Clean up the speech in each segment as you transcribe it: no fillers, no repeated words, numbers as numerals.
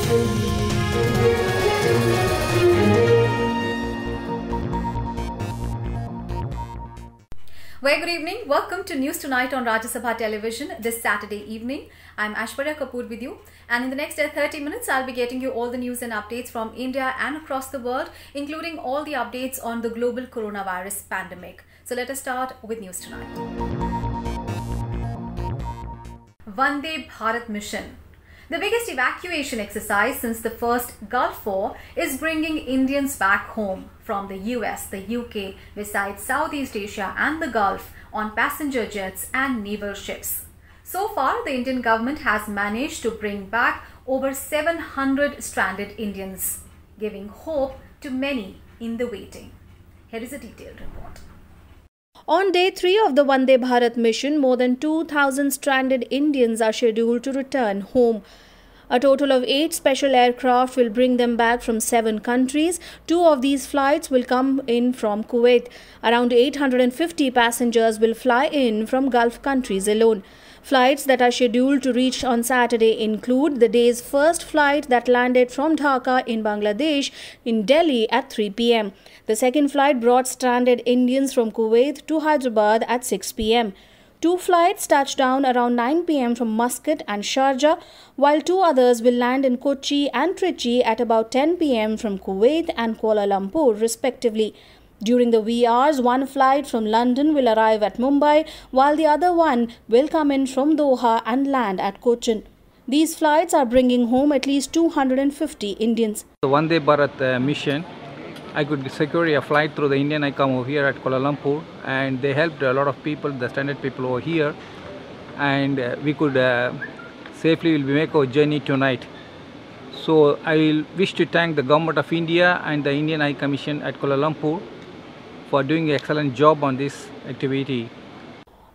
Very good evening. Welcome to News Tonight on Rajya Sabha Television this Saturday evening. I'm Aishwarya Kapoor with you, and in the next 30 minutes I'll be getting you all the news and updates from India and across the world, including all the updates on the global coronavirus pandemic. So let us start with News Tonight. Vande Bharat Mission. The biggest evacuation exercise since the first Gulf War is bringing Indians back home from the US, the UK, besides Southeast Asia and the Gulf on passenger jets and naval ships. So far, the Indian government has managed to bring back over 700 stranded Indians, giving hope to many in the waiting. Here is a detailed report. On day 3 of the Vande Bharat mission, more than 2,000 stranded Indians are scheduled to return home. A total of 8 special aircraft will bring them back from 7 countries. 2 of these flights will come in from Kuwait. Around 850 passengers will fly in from Gulf countries alone. Flights that are scheduled to reach on Saturday include the day's first flight that landed from Dhaka in Bangladesh in Delhi at 3 p.m. The second flight brought stranded Indians from Kuwait to Hyderabad at 6 p.m. 2 flights touched down around 9 p.m. from Muscat and Sharjah, while 2 others will land in Kochi and Trichy at about 10 p.m. from Kuwait and Kuala Lumpur, respectively. During the wee hours, 1 flight from London will arrive at Mumbai, while the other one will come in from Doha and land at Cochin. These flights are bringing home at least 250 Indians. The Vande Bharat mission, I could secure a flight through the Indian ICOM over here at Kuala Lumpur, and they helped a lot of people, the stranded people over here, and we could safely make our journey tonight. So I wish to thank the Government of India and the Indian High Commission at Kuala Lumpur for doing an excellent job on this activity.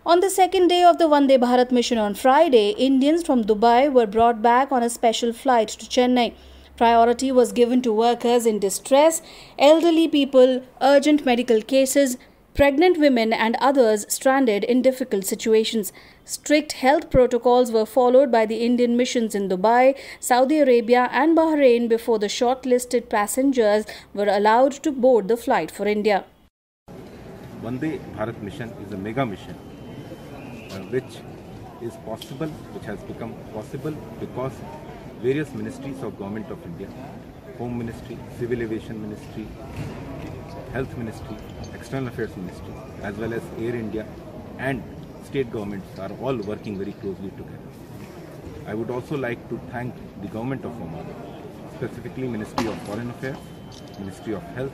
On the second day of the Vande Bharat mission on Friday, Indians from Dubai were brought back on a special flight to Chennai. Priority was given to workers in distress, elderly people, urgent medical cases, pregnant women and others stranded in difficult situations. Strict health protocols were followed by the Indian missions in Dubai, Saudi Arabia and Bahrain before the shortlisted passengers were allowed to board the flight for India. Vande Bharat mission is a mega mission which is possible, which has become possible because various ministries of Government of India, Home Ministry, Civil Aviation Ministry, Health Ministry, External Affairs Ministry, as well as Air India and state governments are all working very closely together. I would also like to thank the Government of Oman, specifically Ministry of Foreign Affairs, Ministry of Health,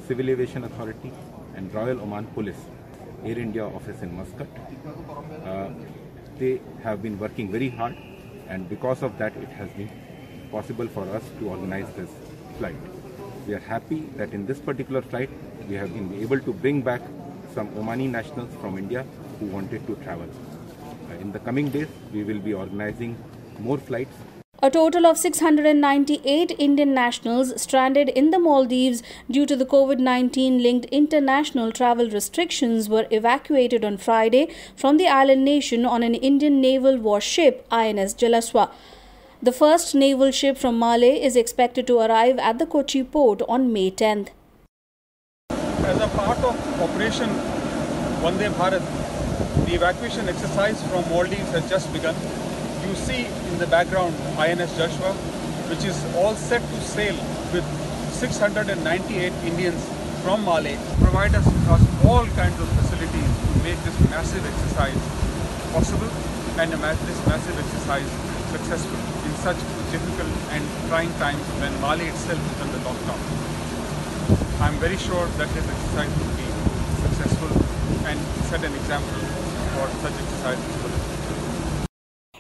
Civil Aviation Authority and Royal Oman Police, Air India office in Muscat. They have been working very hard, and because of that it has been possible for us to organize this flight. We are happy that in this particular flight we have been able to bring back some Omani nationals from India who wanted to travel. In the coming days we will be organizing more flights. A total of 698 Indian nationals stranded in the Maldives due to the COVID-19 linked international travel restrictions were evacuated on Friday from the island nation on an Indian naval warship INS Jalaswa. The first naval ship from Malé is expected to arrive at the Kochi port on May 10th. As a part of Operation Vande Bharat, the evacuation exercise from Maldives has just begun. You see in the background INS Joshua, which is all set to sail with 698 Indians from Malé, provide us all kinds of facilities to make this massive exercise possible and this massive exercise successful in such difficult and trying times when Malé itself is under lockdown. I am very sure that this exercise will be successful and set an example for such exercises for the future.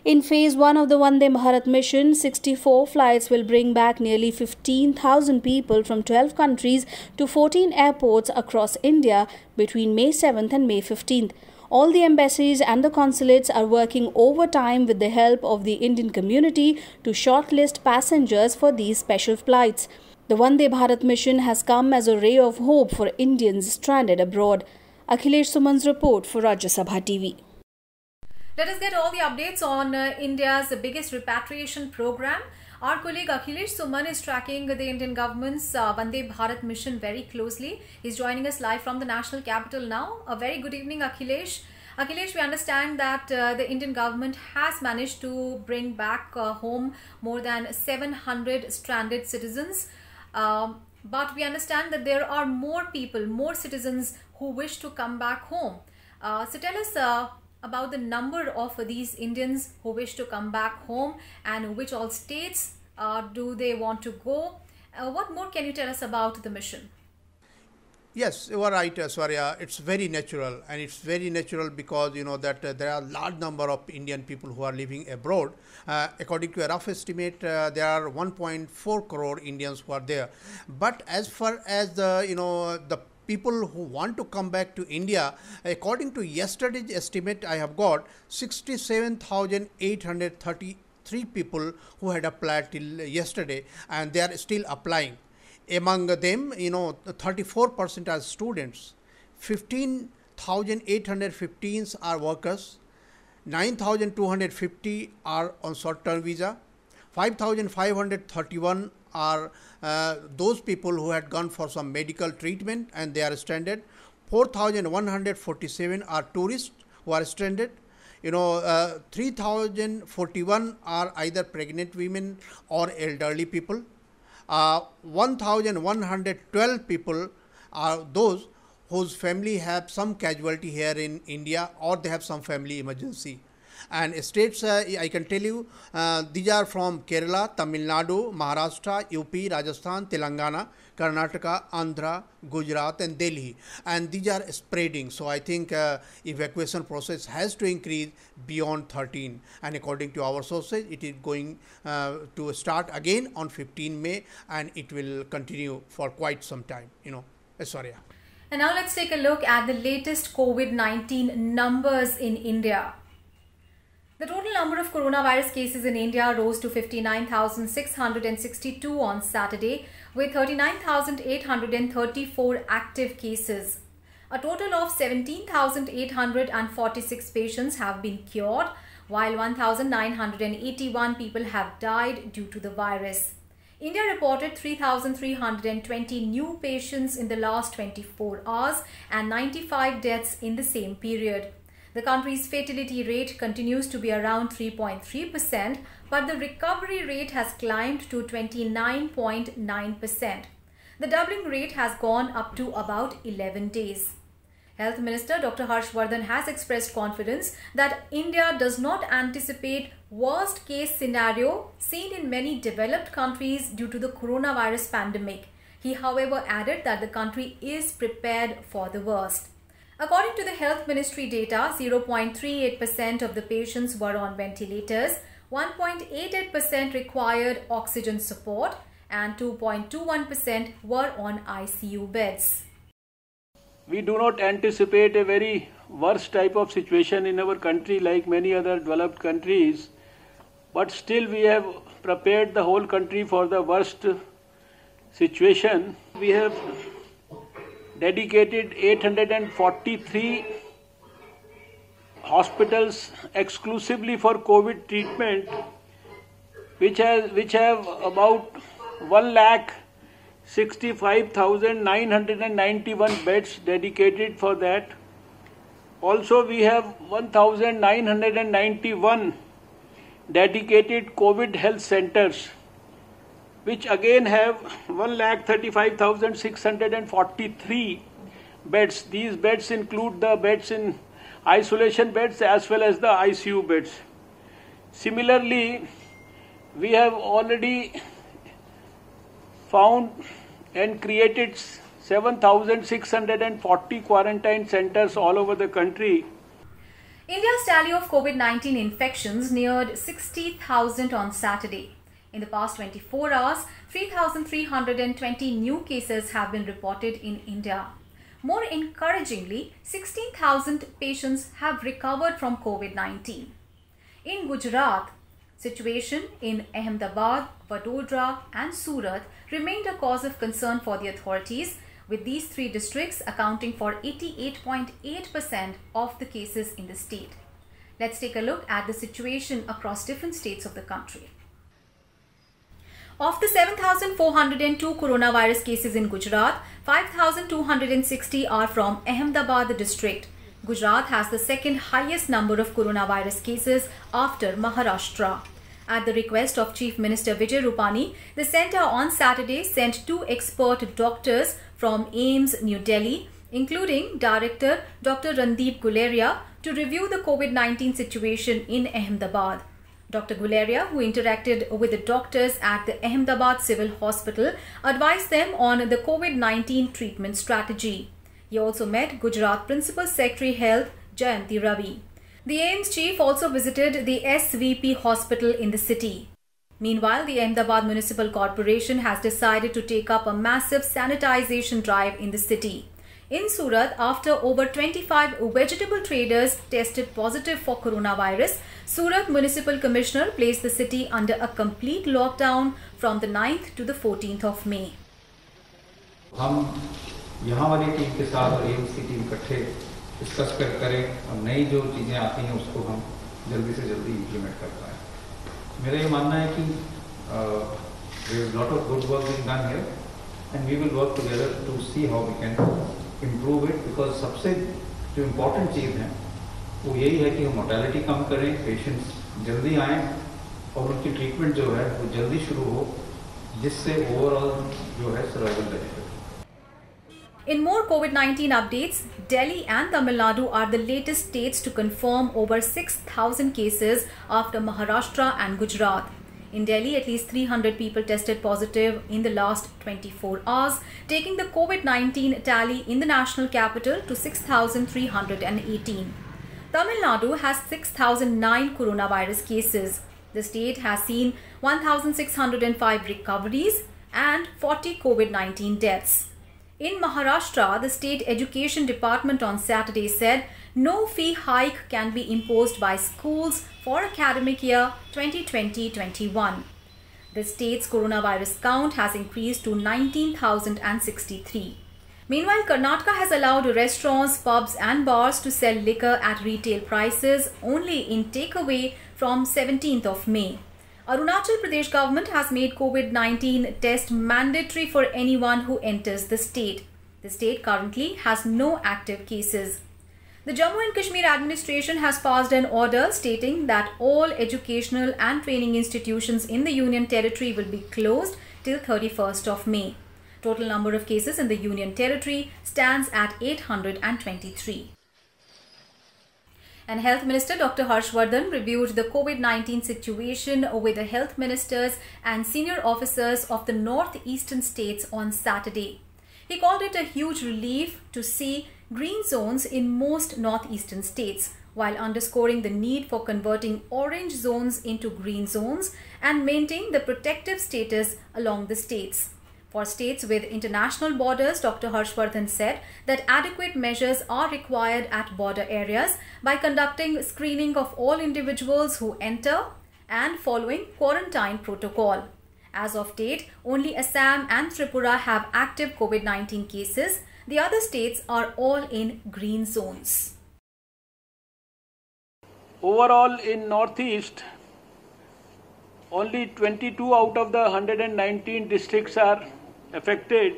In phase 1 of the Vande Bharat mission, 64 flights will bring back nearly 15,000 people from 12 countries to 14 airports across India between May 7th and May 15th. All the embassies and the consulates are working overtime with the help of the Indian community to shortlist passengers for these special flights. The Vande Bharat mission has come as a ray of hope for Indians stranded abroad. Akhilesh Suman's report for Rajya Sabha TV. Let us get all the updates on India's biggest repatriation program. Our colleague Akhilesh Suman is tracking the Indian government's Vande Bharat mission very closely. He's joining us live from the national capital now. A very good evening, Akhilesh. Akhilesh, we understand that the Indian government has managed to bring back home more than 700 stranded citizens. But we understand that there are more people, more citizens who wish to come back home. So tell us about the number of these Indians who wish to come back home and which all states do they want to go. What more can you tell us about the mission? Yes, you are right, Swarya. It's very natural, and it's very natural because you know that there are a large number of Indian people who are living abroad. According to a rough estimate, there are 1.4 crore Indians who are there. But as far as the people who want to come back to India, according to yesterday's estimate, I have got 67,833 people who had applied till yesterday, and they are still applying. Among them, 34% are students, 15,815 are workers, 9,250 are on short-term visa, 5,531 are those people who had gone for some medical treatment and they are stranded, 4,147 are tourists who are stranded, 3,041 are either pregnant women or elderly people. 1,112 people are those whose family have some casualty here in India or they have some family emergency. And states, I can tell you, these are from Kerala, Tamil Nadu, Maharashtra, UP, Rajasthan, Telangana, Karnataka, Andhra, Gujarat and Delhi. And these are spreading. So I think evacuation process has to increase beyond 13. And according to our sources, it is going to start again on 15 May and it will continue for quite some time, Sorry. And now let's take a look at the latest COVID-19 numbers in India. The total number of coronavirus cases in India rose to 59,662 on Saturday, with 39,834 active cases. A total of 17,846 patients have been cured, while 1,981 people have died due to the virus. India reported 3,320 new patients in the last 24 hours and 95 deaths in the same period. The country's fatality rate continues to be around 3.3%, but the recovery rate has climbed to 29.9%. The doubling rate has gone up to about 11 days. Health Minister Dr. Harshvardhan has expressed confidence that India does not anticipate worst case scenario seen in many developed countries due to the coronavirus pandemic. He, however, added that the country is prepared for the worst. According to the Health Ministry data, 0.38% of the patients were on ventilators, 1.88% required oxygen support, and 2.21% were on ICU beds. We do not anticipate a very worst type of situation in our country like many other developed countries, but still we have prepared the whole country for the worst situation. We have dedicated 843 hospitals exclusively for COVID treatment, which have about 1,65,991 beds dedicated for that. Also, we have 1,991 dedicated COVID health centers, which again have 1,35,643 beds. These beds include the beds in isolation beds as well as the ICU beds. Similarly, we have already found and created 7,640 quarantine centers all over the country. India's tally of COVID-19 infections neared 60,000 on Saturday. In the past 24 hours, 3,320 new cases have been reported in India. More encouragingly, 16,000 patients have recovered from COVID-19. In Gujarat, situation in Ahmedabad, Vadodara and Surat remained a cause of concern for the authorities, with these three districts accounting for 88.8% of the cases in the state. Let's take a look at the situation across different states of the country. Of the 7,402 coronavirus cases in Gujarat, 5,260 are from Ahmedabad district. Gujarat has the second highest number of coronavirus cases after Maharashtra. At the request of Chief Minister Vijay Rupani, the centre on Saturday sent 2 expert doctors from AIIMS, New Delhi, including Director Dr. Randeep Guleria, to review the COVID-19 situation in Ahmedabad. Dr. Guleria, who interacted with the doctors at the Ahmedabad Civil Hospital, advised them on the COVID-19 treatment strategy. He also met Gujarat Principal Secretary Health Jayanti Ravi. The AIIMS chief also visited the SVP hospital in the city. Meanwhile, the Ahmedabad Municipal Corporation has decided to take up a massive sanitization drive in the city. In Surat, after over 25 vegetable traders tested positive for coronavirus, Surat Municipal Commissioner placed the city under a complete lockdown from the 9th to the 14th of May. हम यहाँ वाली team के साथ और AIIMS की team इकट्ठे discuss करें और नई जो चीज़ें आती हैं उसको हम जल्दी से जल्दी इम्प्लीमेंट कर पाएँ। मेरा ये मानना है कि there is lot of good work being done here and we will work together to see how we can improve it, because सबसे जो इम्पोर्टेंट चीज़ है वो यही है कि हम मोर्टेलिटी कम करें, पेशेंट्स जल्दी आएँ और उनकी ट्रीटमेंट जो है वो जल्दी शुरू हो, जिससे ओवरऑल जो है survival benefit. In more COVID-19 updates, Delhi and Tamil Nadu are the latest states to confirm over 6,000 cases after Maharashtra and Gujarat. In Delhi, at least 300 people tested positive in the last 24 hours, taking the COVID-19 tally in the national capital to 6,318. Tamil Nadu has 6,009 coronavirus cases. The state has seen 1,605 recoveries and 40 COVID-19 deaths. In Maharashtra, the State Education Department on Saturday said no fee hike can be imposed by schools for academic year 2020-21. The state's coronavirus count has increased to 19,063. Meanwhile, Karnataka has allowed restaurants, pubs and bars to sell liquor at retail prices only in takeaway from 17th of May. Arunachal Pradesh government has made COVID-19 test mandatory for anyone who enters the state. The state currently has no active cases. The Jammu and Kashmir administration has passed an order stating that all educational and training institutions in the Union Territory will be closed till 31st of May. Total number of cases in the Union Territory stands at 823. And Health Minister Dr. Harshvardhan reviewed the COVID-19 situation with the health ministers and senior officers of the northeastern states on Saturday. He called it a huge relief to see green zones in most northeastern states, while underscoring the need for converting orange zones into green zones and maintaining the protective status along the states. For states with international borders, Dr. Harshvardhan said that adequate measures are required at border areas by conducting screening of all individuals who enter and following quarantine protocol. As of date, only Assam and Tripura have active COVID-19 cases. The other states are all in green zones. Overall in Northeast, only 22 out of the 119 districts are affected,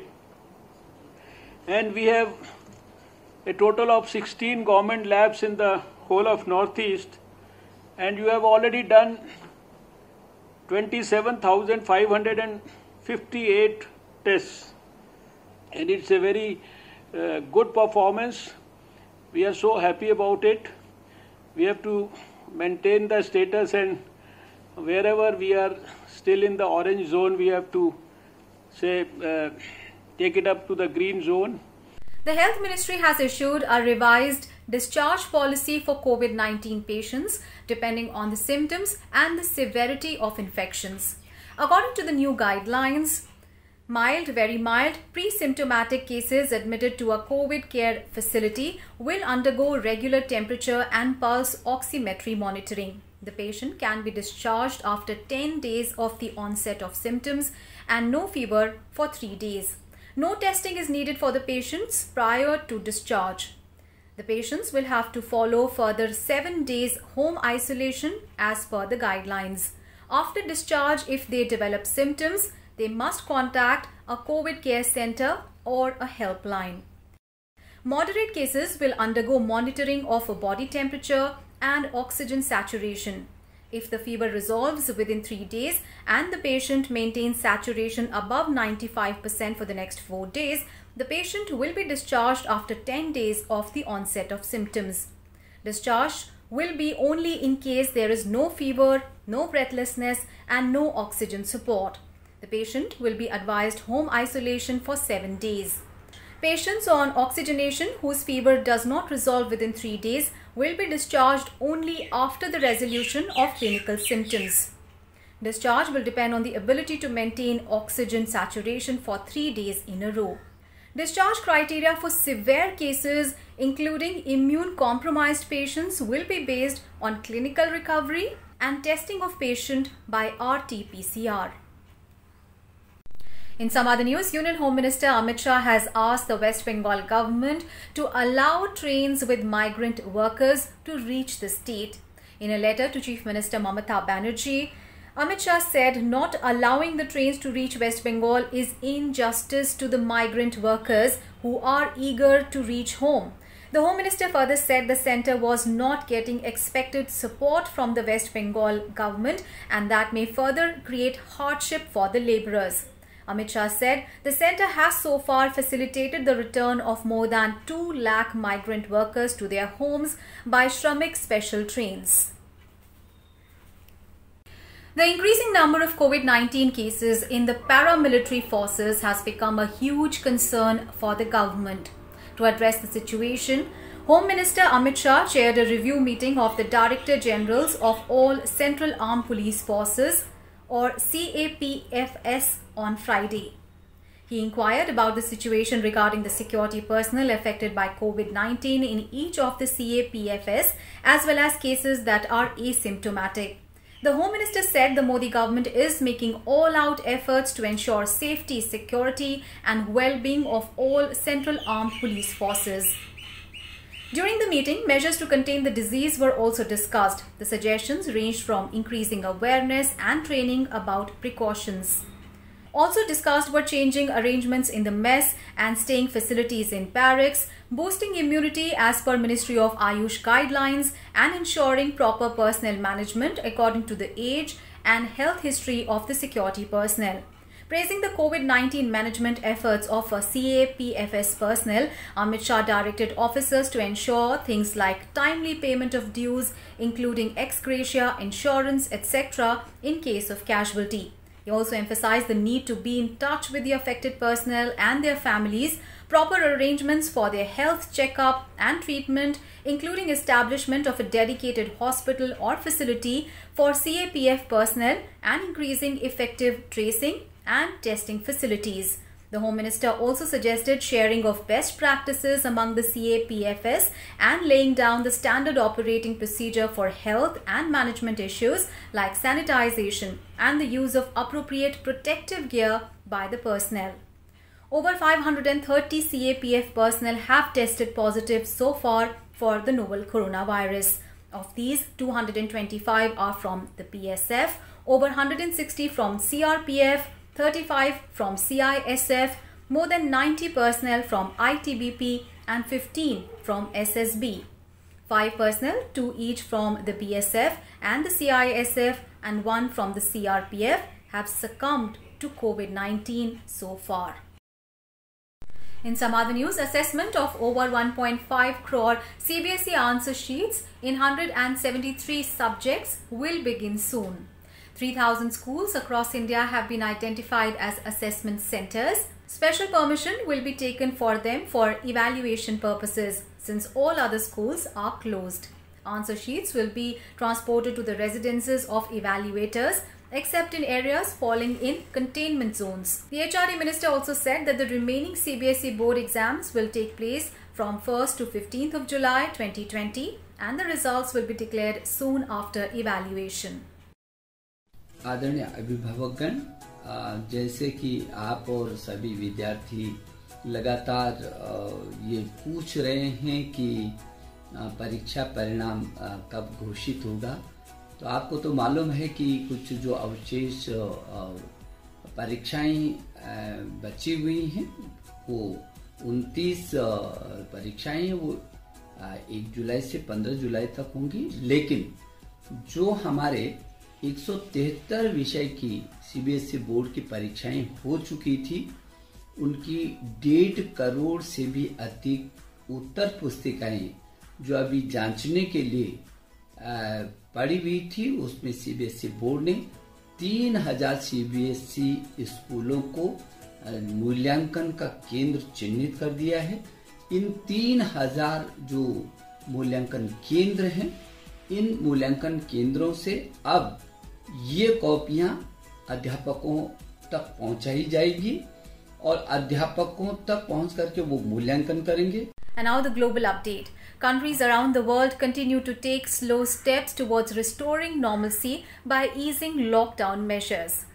and we have a total of 16 government labs in the whole of Northeast, and you have already done 27,558 tests, and it's a very good performance. We are so happy about it. We have to maintain the status, and wherever we are still in the orange zone, we have to take it up to the green zone. The Health Ministry has issued a revised discharge policy for COVID-19 patients depending on the symptoms and the severity of infections. According to the new guidelines, mild, very mild, pre-symptomatic cases admitted to a COVID care facility will undergo regular temperature and pulse oximetry monitoring. The patient can be discharged after 10 days of the onset of symptoms and no fever for 3 days. No testing is needed for the patients prior to discharge. The patients will have to follow further 7 days home isolation as per the guidelines. After discharge, if they develop symptoms, they must contact a COVID care center or a helpline. Moderate cases will undergo monitoring of a body temperature and oxygen saturation. If the fever resolves within 3 days and the patient maintains saturation above 95% for the next 4 days, the patient will be discharged after 10 days of the onset of symptoms. Discharge will be only in case there is no fever, no breathlessness and no oxygen support. The patient will be advised home isolation for 7 days. Patients on oxygenation whose fever does not resolve within 3 days will be discharged only after the resolution of clinical symptoms. Discharge will depend on the ability to maintain oxygen saturation for 3 days in a row. Discharge criteria for severe cases, including immune-compromised patients, will be based on clinical recovery and testing of patient by RT-PCR. In some other news, Union Home Minister Amit Shah has asked the West Bengal government to allow trains with migrant workers to reach the state. In a letter to Chief Minister Mamata Banerjee, Amit Shah said not allowing the trains to reach West Bengal is injustice to the migrant workers who are eager to reach home. The Home Minister further said the centre was not getting expected support from the West Bengal government and that may further create hardship for the labourers. Amit Shah said the centre has so far facilitated the return of more than 2 lakh migrant workers to their homes by Shramik special trains. The increasing number of COVID-19 cases in the paramilitary forces has become a huge concern for the government. To address the situation, Home Minister Amit Shah chaired a review meeting of the Director Generals of all Central Armed Police Forces or CAPFS on Friday. He inquired about the situation regarding the security personnel affected by COVID-19 in each of the CAPFS as well as cases that are asymptomatic. The Home Minister said the Modi government is making all-out efforts to ensure safety, security and well-being of all Central Armed Police Forces. During the meeting, measures to contain the disease were also discussed. The suggestions ranged from increasing awareness and training about precautions. Also discussed were changing arrangements in the mess and staying facilities in barracks, boosting immunity as per Ministry of Ayush guidelines and ensuring proper personnel management according to the age and health history of the security personnel. Praising the COVID-19 management efforts of CAPFS personnel, Amit Shah directed officers to ensure things like timely payment of dues, including ex gratia, insurance, etc. in case of casualty. He also emphasized the need to be in touch with the affected personnel and their families, proper arrangements for their health checkup and treatment, including establishment of a dedicated hospital or facility for CAPF personnel and increasing effective tracing and testing facilities. The Home Minister also suggested sharing of best practices among the CAPFS and laying down the standard operating procedure for health and management issues like sanitization and the use of appropriate protective gear by the personnel. Over 530 CAPF personnel have tested positive so far for the novel coronavirus. Of these, 225 are from the PSF, over 160 from CRPF, 35 from CISF, more than 90 personnel from ITBP and 15 from SSB. 5 personnel, 2 each from the BSF and the CISF and 1 from the CRPF have succumbed to COVID-19 so far. In some other news, assessment of over 1.5 crore CBSE answer sheets in 173 subjects will begin soon. 3,000 schools across India have been identified as assessment centers. Special permission will be taken for them for evaluation purposes since all other schools are closed. Answer sheets will be transported to the residences of evaluators except in areas falling in containment zones. The HRD Minister also said that the remaining CBSE board exams will take place from 1st to 15th of July 2020 and the results will be declared soon after evaluation. आदरणीय अभिभावकगण, जैसे कि आप और सभी विद्यार्थी लगातार ये पूछ रहे हैं कि परीक्षा परिणाम कब घोषित होगा, तो आपको तो मालूम है कि कुछ जो अवशेष परीक्षाएं बची हुई हैं, वो 29 परीक्षाएं हैं, वो 1 जुलाई से 15 जुलाई तक होंगी। लेकिन जो हमारे 173 विषय की सीबीएसई बोर्ड की परीक्षाएं हो चुकी थी, उनकी 1.5 करोड़ से भी अधिक उत्तर पुस्तिकाएं जो अभी जांचने के लिए पड़ी हुई थी, उसमें सीबीएसई बोर्ड ने 3000 सीबीएसई स्कूलों को मूल्यांकन का केंद्र चिन्हित कर दिया है। इन 3000 जो मूल्यांकन केंद्र हैं, इन मूल्यांकन केंद्रों से अब ये कॉपियां अध्यापकों तक पहुंचाई जाएगी और अध्यापकों तक पहुंच करके वो मूल्यांकन करेंगे। And now the global update. Countries around the world continue to take slow steps towards restoring normalcy by easing lockdown measures.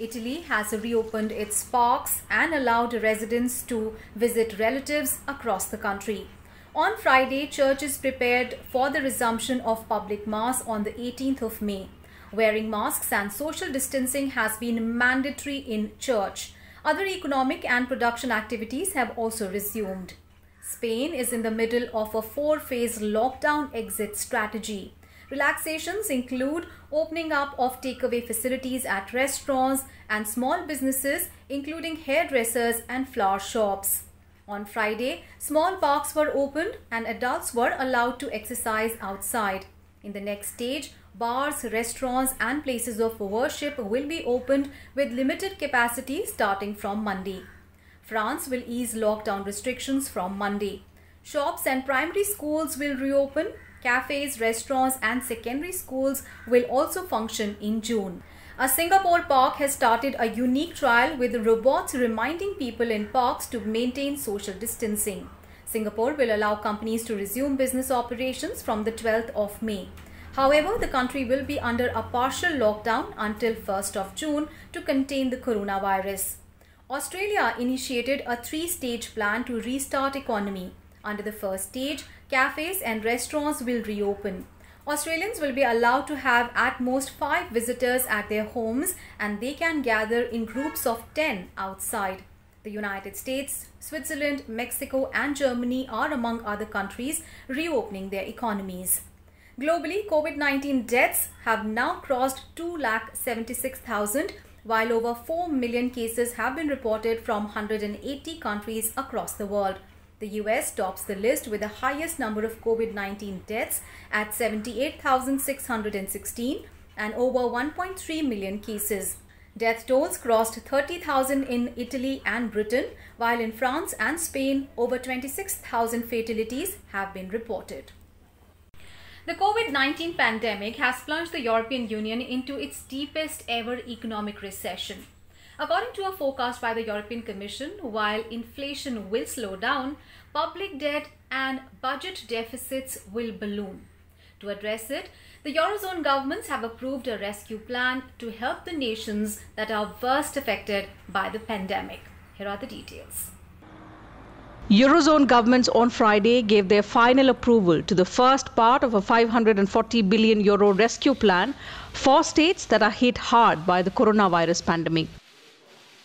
Italy has reopened its parks and allowed residents to visit relatives across the country. On Friday, churches prepared for the resumption of public mass on the 18th of May. Wearing masks and social distancing has been mandatory in church. Other economic and production activities have also resumed. Spain is in the middle of a 4-phase lockdown exit strategy. Relaxations include opening up of takeaway facilities at restaurants and small businesses, including hairdressers and flower shops. On Friday, small parks were opened and adults were allowed to exercise outside. In the next stage, bars, restaurants and places of worship will be opened with limited capacity starting from Monday. France will ease lockdown restrictions from Monday. Shops and primary schools will reopen. Cafes, restaurants and secondary schools will also function in June. A Singapore park has started a unique trial with robots reminding people in parks to maintain social distancing. Singapore will allow companies to resume business operations from the 12th of May. However, the country will be under a partial lockdown until 1st of June to contain the coronavirus. Australia initiated a 3-stage plan to restart economy. Under the first stage, cafes and restaurants will reopen. Australians will be allowed to have at most 5 visitors at their homes and they can gather in groups of 10 outside. The United States, Switzerland, Mexico and Germany are among other countries reopening their economies. Globally, COVID-19 deaths have now crossed 276,000, while over 4 million cases have been reported from 180 countries across the world. The US tops the list with the highest number of COVID-19 deaths at 78,616 and over 1.3 million cases. Death tolls crossed 30,000 in Italy and Britain, while in France and Spain, over 26,000 fatalities have been reported. The COVID-19 pandemic has plunged the European Union into its deepest ever economic recession. According to a forecast by the European Commission, while inflation will slow down, public debt and budget deficits will balloon. To address it, the Eurozone governments have approved a rescue plan to help the nations that are worst affected by the pandemic. Here are the details. Eurozone governments on Friday gave their final approval to the first part of a €540 billion rescue plan for states that are hit hard by the coronavirus pandemic.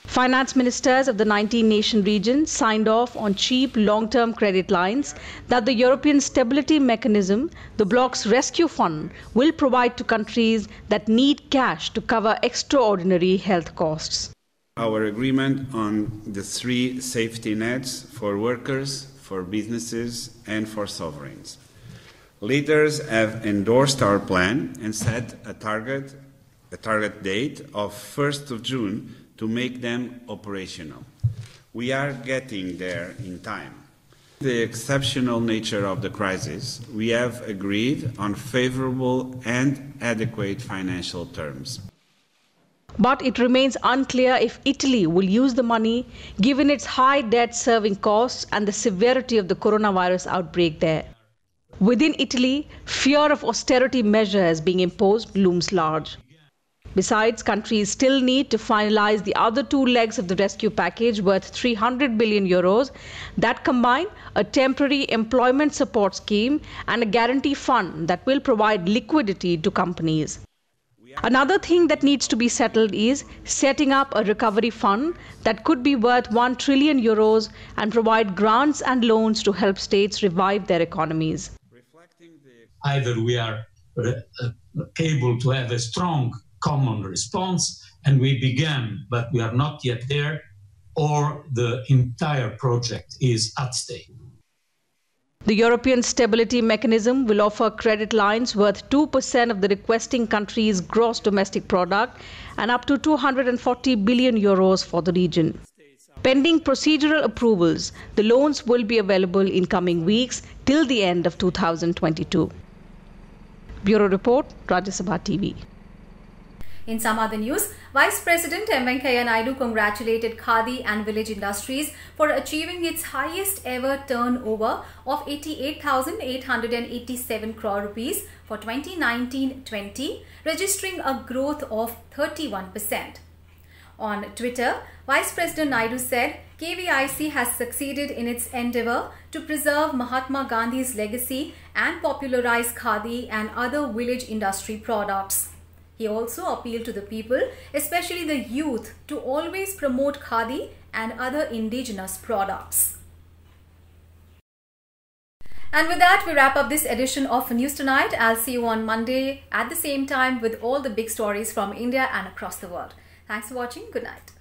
Finance ministers of the 19-nation region signed off on cheap long-term credit lines that the European Stability Mechanism, the bloc's rescue fund, will provide to countries that need cash to cover extraordinary health costs. Our agreement on the 3 safety nets for workers, for businesses and for sovereigns. Leaders have endorsed our plan and set a target date of 1st of June to make them operational. We are getting there in time. The exceptional nature of the crisis, we have agreed on favorable and adequate financial terms. But it remains unclear if Italy will use the money given its high debt serving costs and the severity of the coronavirus outbreak there. Within Italy, fear of austerity measures being imposed looms large. Besides, countries still need to finalize the other two legs of the rescue package worth 300 billion euros that combine a temporary employment support scheme and a guarantee fund that will provide liquidity to companies. Another thing that needs to be settled is setting up a recovery fund that could be worth 1 trillion euros and provide grants and loans to help states revive their economies. Either we are able to have a strong common response and we began, but we are not yet there, or the entire project is at stake. The European Stability Mechanism will offer credit lines worth 2% of the requesting country's gross domestic product and up to 240 billion euros for the region. Pending procedural approvals, the loans will be available in coming weeks till the end of 2022. Bureau Report, Rajya Sabha TV. In some other news, Vice President M. Venkaiah Naidu congratulated Khadi and Village Industries for achieving its highest ever turnover of 88,887 crore rupees for 2019-20, registering a growth of 31%. On Twitter, Vice President Naidu said KVIC has succeeded in its endeavour to preserve Mahatma Gandhi's legacy and popularize Khadi and other village industry products. He also appealed to the people, especially the youth, to always promote Khadi and other indigenous products. And with that, we wrap up this edition of News Tonight. I'll see you on Monday at the same time with all the big stories from India and across the world. Thanks for watching. Good night.